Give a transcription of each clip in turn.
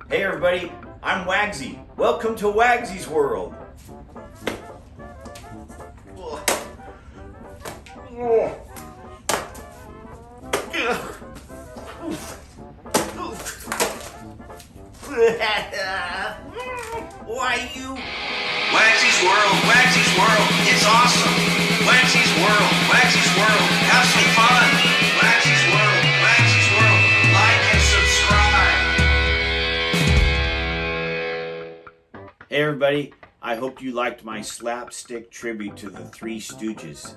Hey everybody, I'm Wagsy. Welcome to WAGSY'S world. Why you? WAGSY'S world, WAGSY'S world, it's awesome. WAGSY'S world, WAGSY'S world, have some fun. WAGSY'S world, WAGSY'S world, like and subscribe. Hey everybody, I hope you liked my slapstick tribute to the Three Stooges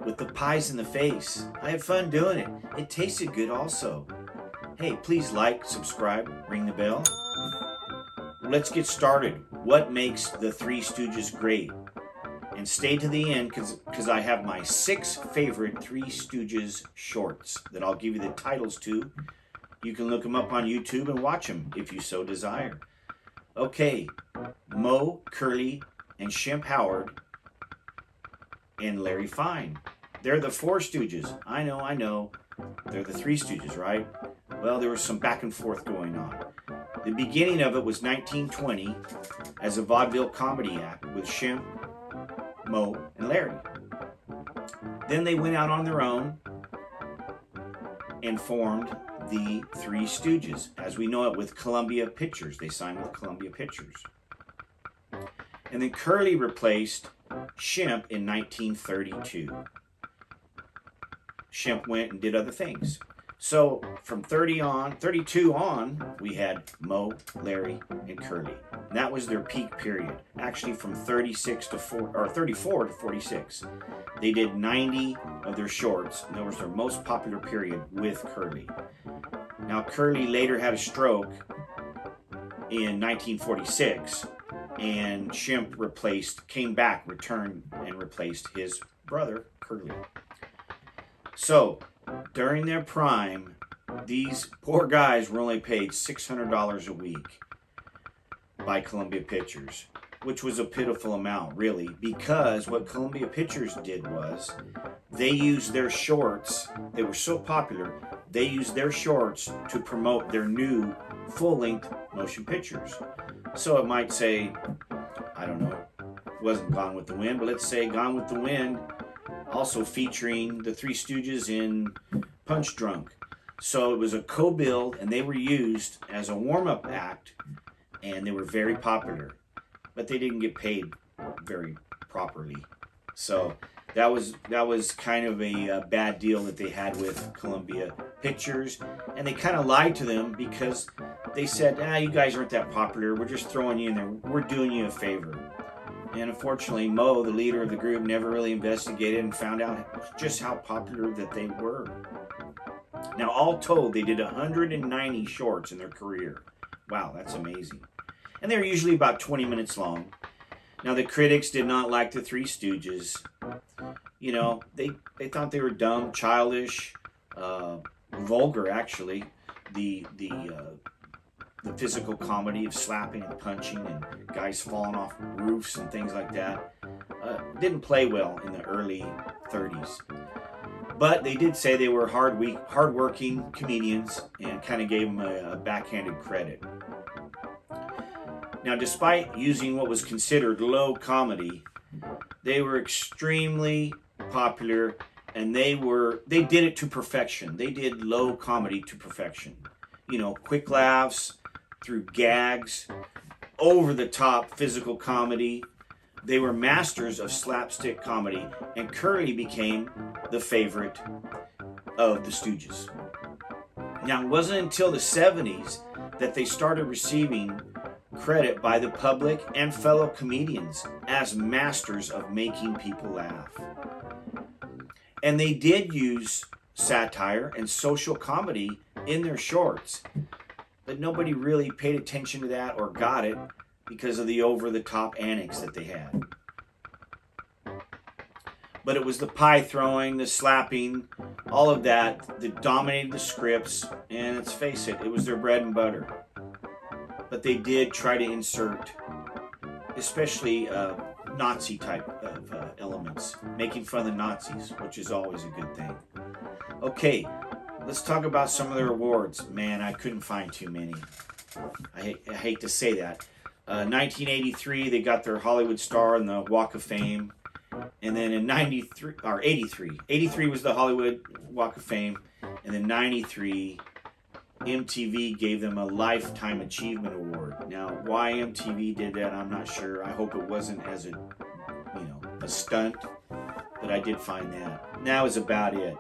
with the pies in the face. I had fun doing it. It tasted good also. Hey, please like, subscribe, ring the bell. Let's get started. What makes the Three Stooges great? And stay to the end because I have my 6 favorite Three Stooges shorts that I'll give you the titles to. You can look them up on YouTube and watch them if you so desire. Okay, Moe, Curly, and Shemp Howard, and Larry Fine. They're the 4 Stooges. I know. They're the Three Stooges, right? Well, there was some back and forth going on. The beginning of it was 1920 as a vaudeville comedy act with Shemp, Moe, and Larry. Then they went out on their own and formed the Three Stooges, as we know it, with Columbia Pictures. They signed with Columbia Pictures. And then Curly replaced Shemp in 1932. Shemp went and did other things. So from 32 on, we had Moe, Larry, and Curly. And that was their peak period. Actually, from 34 to 46. They did 90 of their shorts, and that was their most popular period with Curly. Now, Curly later had a stroke in 1946, and Shemp returned and replaced his brother, Curly. So, during their prime, these poor guys were only paid $600 a week by Columbia Pictures, which was a pitiful amount, really, because what Columbia Pictures did was they used their shorts. They were so popular, they used their shorts to promote their new full-length motion pictures. So it might say, I don't know, it wasn't Gone with the Wind, but let's say Gone with the Wind, also featuring the Three Stooges in Punch Drunk. So it was a co-build, and they were used as a warm-up act, and they were very popular, but they didn't get paid very properly. So that was kind of a bad deal that they had with Columbia Pictures, and they kind of lied to them because they said, you guys aren't that popular, we're just throwing you in there, we're doing you a favor. And unfortunately, Moe, the leader of the group, never really investigated and found out just how popular that they were. Now, all told, they did 190 shorts in their career. Wow, that's amazing. And they're usually about 20 minutes long. Now, the critics did not like the Three Stooges. You know, they thought they were dumb, childish, vulgar, actually. The physical comedy of slapping and punching and guys falling off roofs and things like that didn't play well in the early 30s. But they did say they were hard-working comedians and kind of gave them a backhanded credit. Now, despite using what was considered low comedy, they were extremely popular, and they did it to perfection. They did low comedy to perfection. You know, quick laughs through gags, over-the-top physical comedy. They were masters of slapstick comedy, and Curly became the favorite of the Stooges. Now, it wasn't until the 70s that they started receiving credit by the public and fellow comedians as masters of making people laugh. And they did use satire and social comedy in their shorts, but nobody really paid attention to that or got it because of the over-the-top antics that they had. But it was the pie throwing, the slapping, all of that dominated the scripts, and let's face it, it was their bread and butter. But they did try to insert, especially Nazi type of elements, making fun of the Nazis, which is always a good thing. Okay, let's talk about some of their awards. Man, I couldn't find too many. I hate to say that. 1983, they got their Hollywood star on the Walk of Fame. And then in 83 was the Hollywood Walk of Fame. And then 93, MTV gave them a Lifetime Achievement Award. Now, why MTV did that, I'm not sure. I hope it wasn't as a stunt, but I did find that. And that was about it.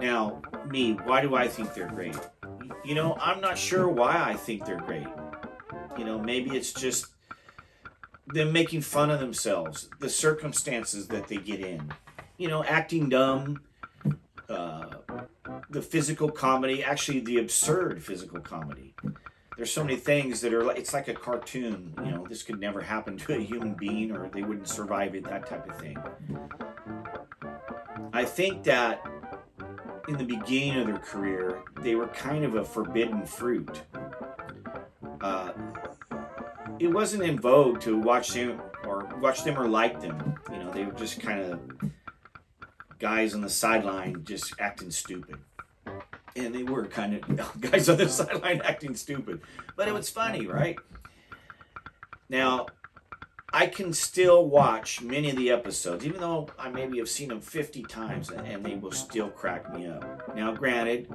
Now, me, why do I think they're great? I'm not sure why I think they're great. Maybe it's just them making fun of themselves, the circumstances that they get in. Acting dumb, the physical comedy, actually the absurd physical comedy. There's so many things that are it's like a cartoon. This could never happen to a human being, or they wouldn't survive it, that type of thing. I think that in the beginning of their career, they were kind of a forbidden fruit. It wasn't in vogue to watch them or like them. They were just kind of guys on the sideline just acting stupid. And they were kind of guys on the sideline acting stupid. But it was funny, right? Now, I can still watch many of the episodes, even though I maybe have seen them 50 times, and they will still crack me up. Now, granted,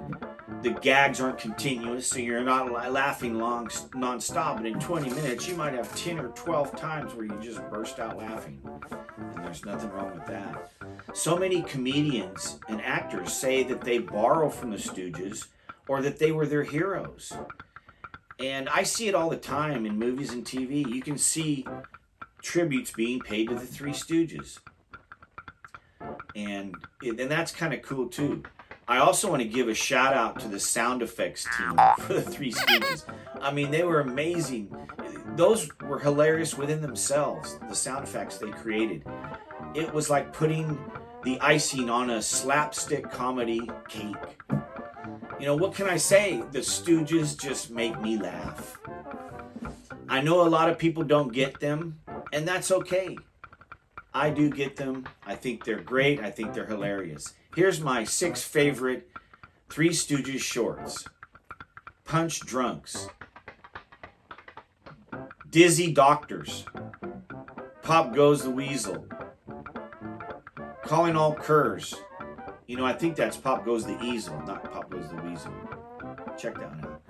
the gags aren't continuous, so you're not laughing non-stop, but in 20 minutes, you might have 10 or 12 times where you just burst out laughing. And there's nothing wrong with that. So many comedians and actors say that they borrow from the Stooges or that they were their heroes. And I see it all the time in movies and TV. You can see tributes being paid to the Three Stooges. And that's kind of cool too. I also want to give a shout out to the sound effects team for the Three Stooges. I mean, they were amazing. Those were hilarious within themselves, the sound effects they created. It was like putting the icing on a slapstick comedy cake. What can I say? The Stooges just make me laugh. I know a lot of people don't get them, and that's okay. I do get them. I think they're great. I think they're hilarious. Here's my 6 favorite Three Stooges shorts. Punch Drunks. Dizzy Doctors. Pop Goes the Weasel. Calling All Curs. I think that's Pop Goes the Easel, not Pop Goes the Weasel. Check that out.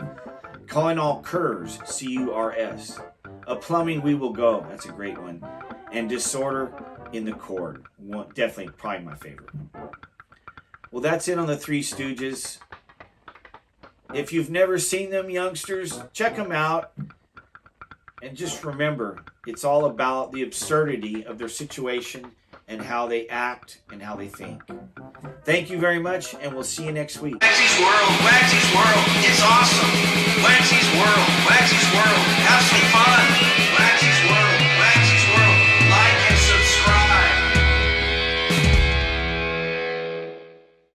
Calling All Curs, C-U-R-S. A Plumbing We Will Go, that's a great one. And Disorder in the Chord, definitely probably my favorite. Well, that's it on the Three Stooges. If you've never seen them, youngsters, check them out. And just remember, it's all about the absurdity of their situation and how they act and how they think. Thank you very much, and we'll see you next week. WAGSY'S World, it's awesome. WAGSY'S World, have some fun.